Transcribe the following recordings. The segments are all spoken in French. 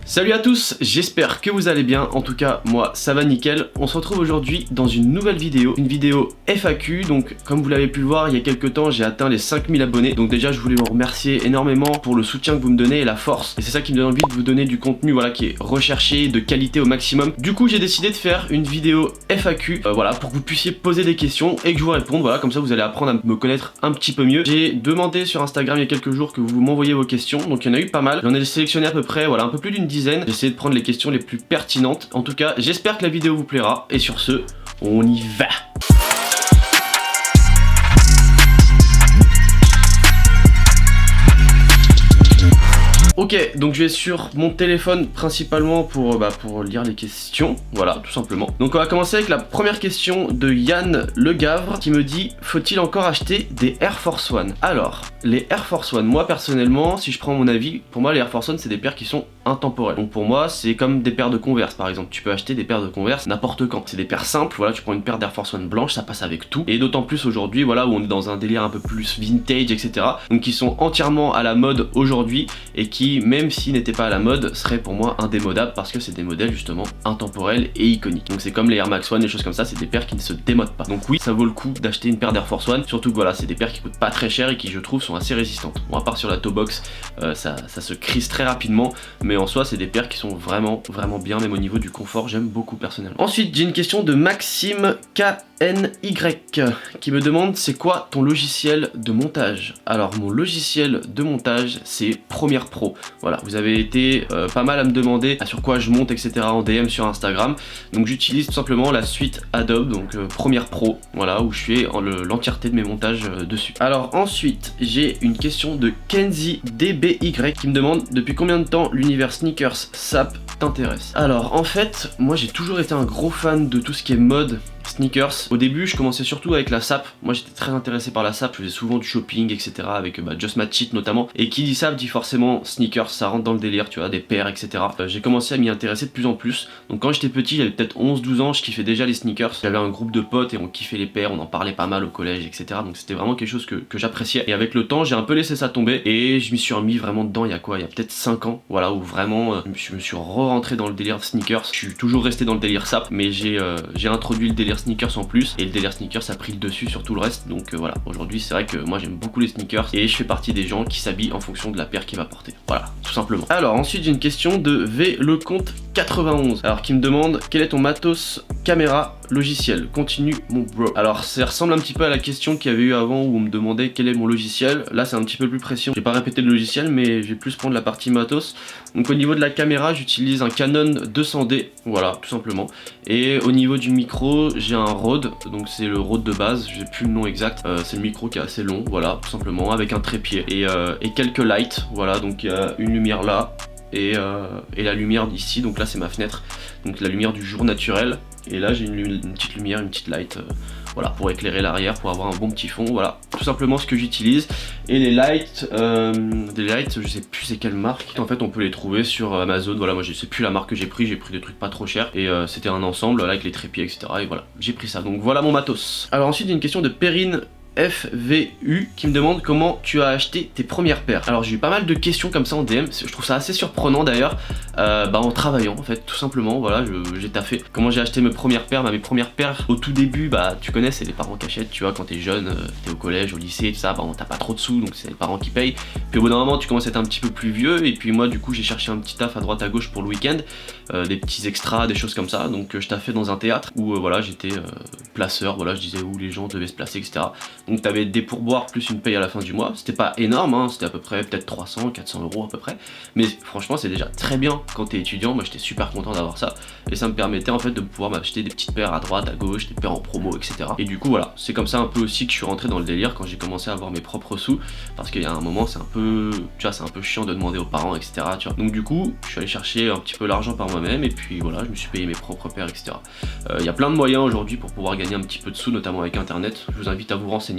Salut à tous, j'espère que vous allez bien, en tout cas moi ça va nickel. On se retrouve aujourd'hui dans une nouvelle vidéo, une vidéo FAQ. Donc comme vous l'avez pu le voir, il y a quelques temps j'ai atteint les 5000 abonnés. Donc déjà je voulais vous remercier énormément pour le soutien que vous me donnez et la force. Et c'est ça qui me donne envie de vous donner du contenu voilà, qui est recherché, de qualité au maximum. Du coup j'ai décidé de faire une vidéo FAQ voilà, pour que vous puissiez poser des questions et que je vous réponde. Voilà, comme ça vous allez apprendre à me connaître un petit peu mieux. J'ai demandé sur Instagram il y a quelques jours que vous m'envoyiez vos questions. Donc il y en a eu pas mal. J'en ai sélectionné à peu près voilà, un peu plus d'une dizaine. J'ai essayé de prendre les questions les plus pertinentes. En tout cas, j'espère que la vidéo vous plaira. Et sur ce, on y va. Ok, donc je vais sur mon téléphone principalement pour lire les questions, voilà, tout simplement. Donc on va commencer avec la première question de Yann Le Gavre qui me dit: faut-il encore acheter des Air Force One? Alors, les Air Force One, moi personnellement, si je prends mon avis, pour moi les Air Force One c'est des paires qui sont intemporelles. Donc pour moi c'est comme des paires de Converse par exemple, tu peux acheter des paires de Converse n'importe quand. C'est des paires simples, voilà, tu prends une paire d'Air Force One blanche, ça passe avec tout. Et d'autant plus aujourd'hui, voilà, où on est dans un délire un peu plus vintage, etc. Donc qui sont entièrement à la mode aujourd'hui et qui, même s'ils n'étaient pas à la mode, seraient pour moi indémodables parce que c'est des modèles justement intemporels et iconiques. Donc c'est comme les Air Max One, les choses comme ça, c'est des paires qui ne se démodent pas. Donc oui, ça vaut le coup d'acheter une paire d'Air Force One, surtout que voilà, c'est des paires qui coûtent pas très cher et qui je trouve sont assez résistantes. Bon, à part sur la toe box, ça se crise très rapidement, mais en soi c'est des paires qui sont vraiment bien, même au niveau du confort, j'aime beaucoup personnellement. Ensuite j'ai une question de Maxime KNY qui me demande: c'est quoi ton logiciel de montage? Alors mon logiciel de montage c'est Premiere Pro. Voilà, vous avez été pas mal à me demander sur quoi je monte, etc. en DM sur Instagram. Donc j'utilise tout simplement la suite Adobe, donc Premiere Pro, voilà, où je fais l'entièreté de mes montages dessus. Alors ensuite, j'ai une question de Kenzie DBY qui me demande: depuis combien de temps l'univers sneakers SAP t'intéresse? Alors en fait, moi j'ai toujours été un gros fan de tout ce qui est mode sneakers. Au début je commençais surtout avec la SAP, moi j'étais très intéressé par la SAP, je faisais souvent du shopping, etc. avec Just Match It notamment, et qui dit SAP dit forcément sneakers, ça rentre dans le délire, tu vois, des paires, etc. J'ai commencé à m'y intéresser de plus en plus. Donc quand j'étais petit, j'avais peut-être 11-12 ans, je kiffais déjà les sneakers, j'avais un groupe de potes et on kiffait les paires, on en parlait pas mal au collège, etc. Donc c'était vraiment quelque chose que j'appréciais, et avec le temps j'ai un peu laissé ça tomber et je m'y suis remis vraiment dedans il y a quoi, il y a peut-être 5 ans, voilà, où vraiment je me suis re-rentré dans le délire sneakers. Je suis toujours resté dans le délire SAP, mais j'ai introduit le délire sneakers en plus, et le délire sneakers a pris le dessus sur tout le reste. Donc voilà, aujourd'hui c'est vrai que moi j'aime beaucoup les sneakers et je fais partie des gens qui s'habillent en fonction de la paire qu'il va porter, voilà, tout simplement. Alors ensuite j'ai une question de V Lecomte 91, alors qui me demande: quel est ton matos caméra logiciel? Continue mon bro. Alors ça ressemble un petit peu à la question qu'il y avait eu avant où on me demandait quel est mon logiciel. Là c'est un petit peu plus précis, j'ai pas répété le logiciel mais je vais plus prendre la partie matos. Donc au niveau de la caméra j'utilise un Canon 200D, voilà, tout simplement. Et au niveau du micro j'ai un Rode, donc c'est le Rode de base, j'ai plus le nom exact, c'est le micro qui est assez long, voilà, tout simplement, avec un trépied et quelques lights, voilà, donc il y a une lumière là et la lumière d'ici, donc là c'est ma fenêtre, donc la lumière du jour naturel, et là j'ai une petite lumière, une petite light, voilà, pour éclairer l'arrière, pour avoir un bon petit fond, voilà, tout simplement ce que j'utilise. Et les lights, je sais plus c'est quelle marque, en fait on peut les trouver sur Amazon, voilà, moi je sais plus la marque que j'ai pris des trucs pas trop chers, et c'était un ensemble, là, avec les trépieds, etc. Et voilà, j'ai pris ça, donc voilà mon matos. Alors ensuite il y a une question de Perrine FVU qui me demande: comment tu as acheté tes premières paires? Alors j'ai eu pas mal de questions comme ça en DM, je trouve ça assez surprenant d'ailleurs, en travaillant en fait, tout simplement, voilà, j'ai taffé. Comment j'ai acheté mes premières paires? Mes premières paires au tout début, tu connais, c'est les parents qui achètent, tu vois, quand t'es jeune, t'es au collège, au lycée, tout ça, t'as pas trop de sous, donc c'est les parents qui payent. Puis au bout d'un moment tu commences à être un petit peu plus vieux, et puis moi du coup j'ai cherché un petit taf à droite à gauche pour le week-end, des petits extras, des choses comme ça, donc je taffais dans un théâtre où voilà, j'étais placeur, voilà, je disais où les gens devaient se placer, etc. Donc t'avais des pourboires plus une paye à la fin du mois. C'était pas énorme, hein, c'était à peu près peut-être 300, 400 euros à peu près. Mais franchement c'est déjà très bien quand t'es étudiant. Moi j'étais super content d'avoir ça. Et ça me permettait en fait de pouvoir m'acheter des petites paires à droite, à gauche, des paires en promo, etc. Et du coup voilà, c'est comme ça un peu aussi que je suis rentré dans le délire quand j'ai commencé à avoir mes propres sous. Parce qu'il y a un moment c'est un peu, tu vois, c'est un peu chiant de demander aux parents, etc. Tu vois. Donc du coup je suis allé chercher un petit peu l'argent par moi-même, et puis voilà, je me suis payé mes propres paires, etc. Il y a plein de moyens aujourd'hui pour pouvoir gagner un petit peu de sous, notamment avec internet. Je vous invite à vous renseigner.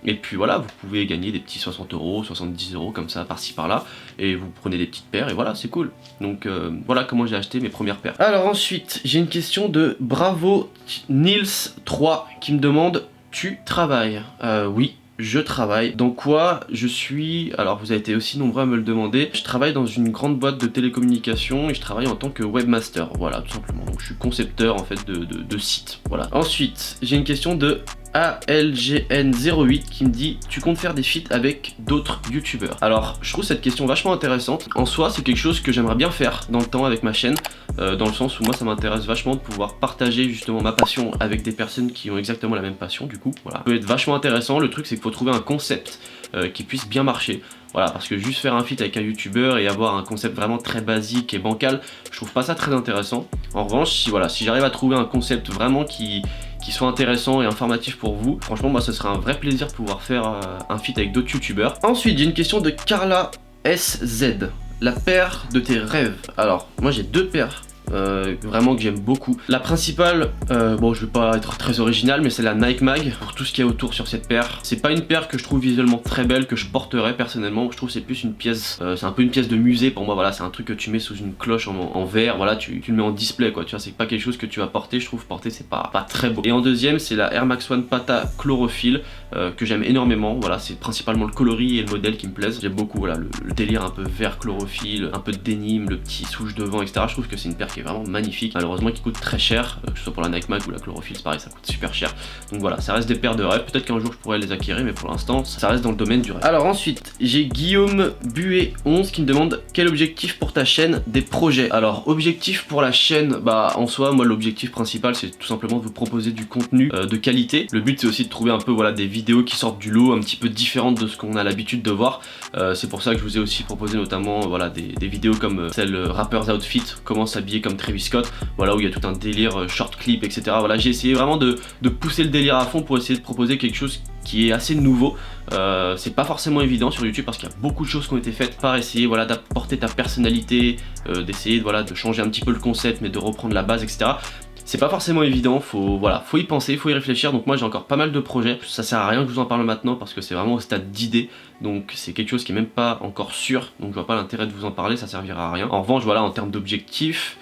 Et puis voilà, vous pouvez gagner des petits 60 euros, 70 euros comme ça par-ci par-là, et vous prenez des petites paires et voilà, c'est cool. Donc voilà comment j'ai acheté mes premières paires. Alors ensuite j'ai une question de Bravo Nils 3 qui me demande: tu travailles? Oui, je travaille. Dans quoi je suis? Alors vous avez été aussi nombreux à me le demander. Je travaille dans une grande boîte de télécommunications et je travaille en tant que webmaster, voilà tout simplement. Donc je suis concepteur en fait de sites, voilà. Ensuite, j'ai une question de ALGN08 qui me dit: tu comptes faire des feats avec d'autres youtubeurs? Alors je trouve cette question vachement intéressante. En soi c'est quelque chose que j'aimerais bien faire dans le temps avec ma chaîne, dans le sens où moi ça m'intéresse vachement de pouvoir partager justement ma passion avec des personnes qui ont exactement la même passion. Du coup voilà, ça peut être vachement intéressant. Le truc c'est qu'il faut trouver un concept qui puisse bien marcher. Voilà, parce que juste faire un feat avec un youtubeur et avoir un concept vraiment très basique et bancal, je trouve pas ça très intéressant. En revanche, si j'arrive à trouver un concept vraiment qui soit intéressant et informatif pour vous, franchement moi ce serait un vrai plaisir de pouvoir faire un feat avec d'autres youtubeurs. Ensuite j'ai une question de Carla SZ. La paire de tes rêves. Alors moi j'ai deux paires vraiment que j'aime beaucoup. La principale, bon je vais pas être très original, mais c'est la Nike Mag, pour tout ce qu'il y a autour sur cette paire. C'est pas une paire que je trouve visuellement très belle, que je porterais personnellement. Je trouve que c'est plus une pièce, c'est un peu une pièce de musée pour moi. Voilà, c'est un truc que tu mets sous une cloche en verre, voilà, tu le mets en display quoi, tu vois, c'est pas quelque chose que tu vas porter. Je trouve porter c'est pas très beau. Et en deuxième c'est la Air Max One Pata Chlorophylle, que j'aime énormément. Voilà, c'est principalement le coloris et le modèle qui me plaisent. J'aime beaucoup voilà, le délire un peu vert chlorophylle, un peu de denim, le petit souche devant, etc. Je trouve que c'est une paire qui est vraiment magnifique, malheureusement qui coûte très cher, que ce soit pour la Nike Mag ou la Chlorophylle, c'est pareil, ça coûte super cher. Donc voilà, ça reste des paires de rêve, peut-être qu'un jour je pourrais les acquérir, mais pour l'instant ça reste dans le domaine du rêve. Alors ensuite, j'ai Guillaume Buet 11 qui me demande: quel objectif pour ta chaîne, des projets? Alors objectif pour la chaîne, bah en soi, moi l'objectif principal c'est tout simplement de vous proposer du contenu de qualité. Le but c'est aussi de trouver un peu voilà des vidéos qui sortent du lot, un petit peu différentes de ce qu'on a l'habitude de voir. C'est pour ça que je vous ai aussi proposé notamment voilà des vidéos comme celle Rappers Outfit, comment s'habiller comme Travis Scott, voilà, où il y a tout un délire short clip, etc. Voilà, j'ai essayé vraiment de pousser le délire à fond pour essayer de proposer quelque chose qui est assez nouveau. C'est pas forcément évident sur YouTube parce qu'il y a beaucoup de choses qui ont été faites par essayer voilà, d'apporter ta personnalité, d'essayer voilà, de changer un petit peu le concept mais de reprendre la base, etc. C'est pas forcément évident, faut y penser, faut y réfléchir. Donc moi j'ai encore pas mal de projets, ça sert à rien que je vous en parle maintenant parce que c'est vraiment au stade d'idée, donc c'est quelque chose qui est même pas encore sûr, donc je vois pas l'intérêt de vous en parler, ça servira à rien. En revanche voilà, en termes d'objectifs,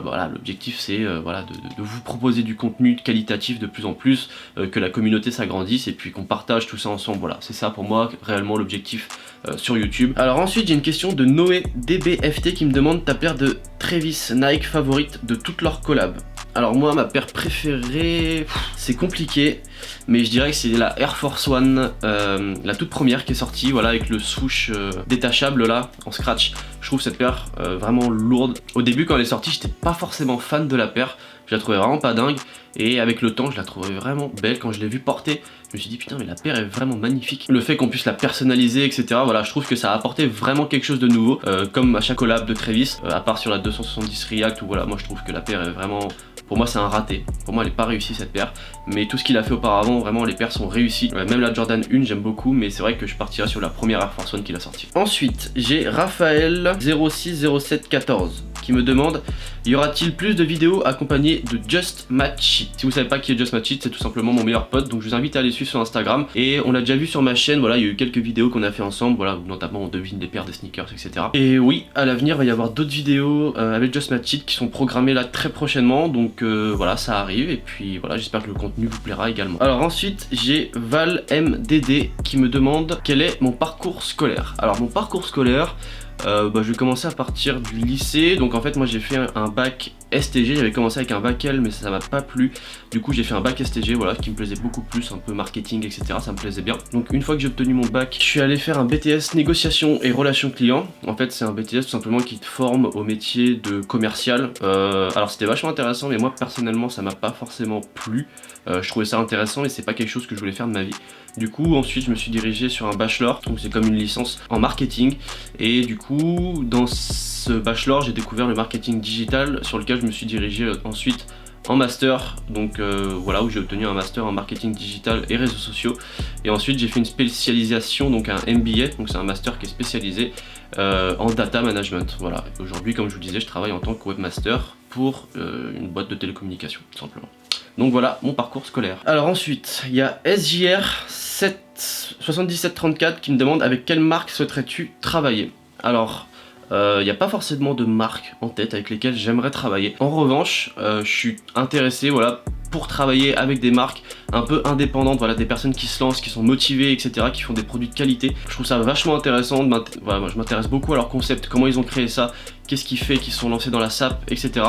voilà, l'objectif c'est voilà, de vous proposer du contenu qualitatif de plus en plus, que la communauté s'agrandisse et puis qu'on partage tout ça ensemble. Voilà, c'est ça pour moi réellement l'objectif sur YouTube. Alors ensuite j'ai une question de Noé DBFT qui me demande: ta paire de Travis Nike favorite de toutes leurs collabs? Alors moi ma paire préférée, c'est compliqué, mais je dirais que c'est la Air Force One, la toute première qui est sortie, voilà, avec le swoosh détachable là, en scratch. Je trouve cette paire vraiment lourde. Au début quand elle est sortie j'étais pas forcément fan de la paire, je la trouvais vraiment pas dingue, et avec le temps je la trouvais vraiment belle. Quand je l'ai vue porter, je me suis dit putain mais la paire est vraiment magnifique. Le fait qu'on puisse la personnaliser, etc. Voilà, je trouve que ça a apporté vraiment quelque chose de nouveau, comme à chaque collab de Travis, à part sur la 270 React où voilà, moi je trouve que la paire est vraiment, pour moi c'est un raté, pour moi elle est pas réussie cette paire, mais tout ce qu'il a fait auparavant, vraiment les paires sont réussies. Même la Jordan 1 j'aime beaucoup, mais c'est vrai que je partirais sur la première Air Force One qu'il a sortie. Ensuite j'ai Raphaël 060714 qui me demande: y aura-t-il plus de vidéos accompagnées de Just Match It? Si vous savez pas qui est Just Match It, c'est tout simplement mon meilleur pote, donc je vous invite à aller suivre sur Instagram. Et on l'a déjà vu sur ma chaîne, voilà, il y a eu quelques vidéos qu'on a fait ensemble, voilà, où notamment on devine des paires de sneakers, etc. Et oui, à l'avenir il va y avoir d'autres vidéos avec Just Match It qui sont programmées là très prochainement, donc voilà, ça arrive, et puis voilà, j'espère que le contenu vous plaira également. Alors ensuite j'ai Val MDD qui me demande: quel est mon parcours scolaire? Alors mon parcours scolaire, je vais commencer à partir du lycée. Donc en fait moi j'ai fait un bac STG, j'avais commencé avec un bac L mais ça m'a pas plu, du coup j'ai fait un bac STG, voilà, qui me plaisait beaucoup plus, un peu marketing, etc. Ça me plaisait bien. Donc une fois que j'ai obtenu mon bac, je suis allé faire un BTS négociation et relations clients. En fait c'est un BTS tout simplement qui te forme au métier de commercial. Alors c'était vachement intéressant, mais moi personnellement ça m'a pas forcément plu. Je trouvais ça intéressant et c'est pas quelque chose que je voulais faire de ma vie. Du coup ensuite je me suis dirigé sur un bachelor, donc c'est comme une licence en marketing, et du coup dans ce bachelor j'ai découvert le marketing digital, sur lequel je me suis dirigé ensuite en master, donc voilà, où j'ai obtenu un master en marketing digital et réseaux sociaux. Et ensuite j'ai fait une spécialisation, donc un MBA, donc c'est un master qui est spécialisé en data management. Voilà, aujourd'hui comme je vous disais je travaille en tant que webmaster pour une boîte de télécommunications tout simplement. Donc voilà mon parcours scolaire. Alors ensuite il y a SJR 7734 qui me demande: avec quelle marque souhaiterais-tu travailler? Alors il n'y a pas forcément de marque en tête avec lesquelles j'aimerais travailler. En revanche, je suis intéressé voilà, pour travailler avec des marques un peu indépendantes, voilà, des personnes qui se lancent, qui sont motivées, etc., qui font des produits de qualité. Je trouve ça vachement intéressant, voilà, moi je m'intéresse beaucoup à leur concept, comment ils ont créé ça, qu'est-ce qui fait qu'ils sont lancés dans la SAP, etc.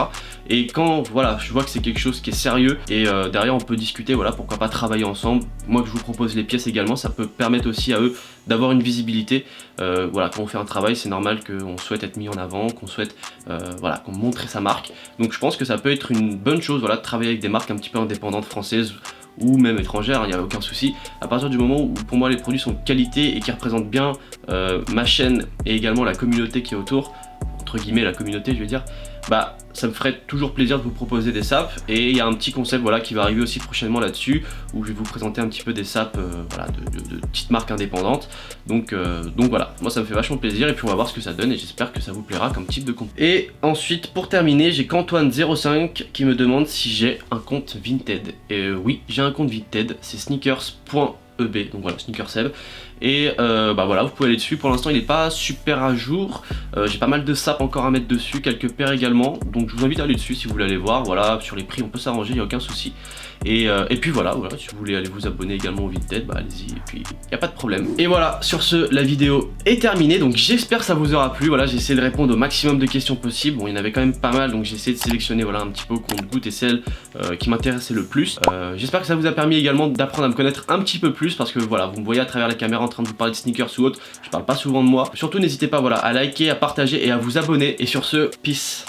Et quand voilà, je vois que c'est quelque chose qui est sérieux et derrière on peut discuter, voilà, pourquoi pas travailler ensemble. Moi que je vous propose les pièces également, ça peut permettre aussi à eux d'avoir une visibilité. Voilà, quand on fait un travail, c'est normal qu'on souhaite être mis en avant, qu'on souhaite voilà, qu'on montre sa marque. Donc je pense que ça peut être une bonne chose, voilà, de travailler avec des marques un petit peu indépendantes françaises ou même étrangères, il n'y a aucun souci. À partir du moment où pour moi les produits sont de qualité et qui représentent bien ma chaîne et également la communauté qui est autour, entre guillemets la communauté je veux dire, bah ça me ferait toujours plaisir de vous proposer des SAP. Et il y a un petit concept voilà, qui va arriver aussi prochainement là-dessus, où je vais vous présenter un petit peu des SAP voilà, de petites marques indépendantes. Donc voilà, moi ça me fait vachement plaisir et puis on va voir ce que ça donne et j'espère que ça vous plaira comme type de contenu. Et ensuite pour terminer, j'ai qu'Antoine05 qui me demande si j'ai un compte Vinted. Et oui, j'ai un compte Vinted, c'est sneakers.eb, donc voilà, sneakerseb. Et bah voilà, vous pouvez aller dessus. Pour l'instant il n'est pas super à jour, j'ai pas mal de SAP encore à mettre dessus, quelques paires également, donc je vous invite à aller dessus si vous voulez aller voir. Voilà, sur les prix on peut s'arranger, il n'y a aucun souci. Et puis voilà, si vous voulez aller vous abonner également au Vinted, bah allez-y, et puis il n'y a pas de problème. Et voilà, sur ce, la vidéo est terminée, donc j'espère que ça vous aura plu. Voilà, j'ai essayé de répondre au maximum de questions possibles. Bon, il y en avait quand même pas mal, donc j'ai essayé de sélectionner voilà, un petit peu au compte-gouttes et celles qui m'intéressaient le plus. J'espère que ça vous a permis également d'apprendre à me connaître un petit peu plus, parce que voilà, vous me voyez à travers la caméra en train de vous parler de sneakers ou autre, je parle pas souvent de moi. Surtout n'hésitez pas voilà, à liker, à partager et à vous abonner. Et sur ce, peace.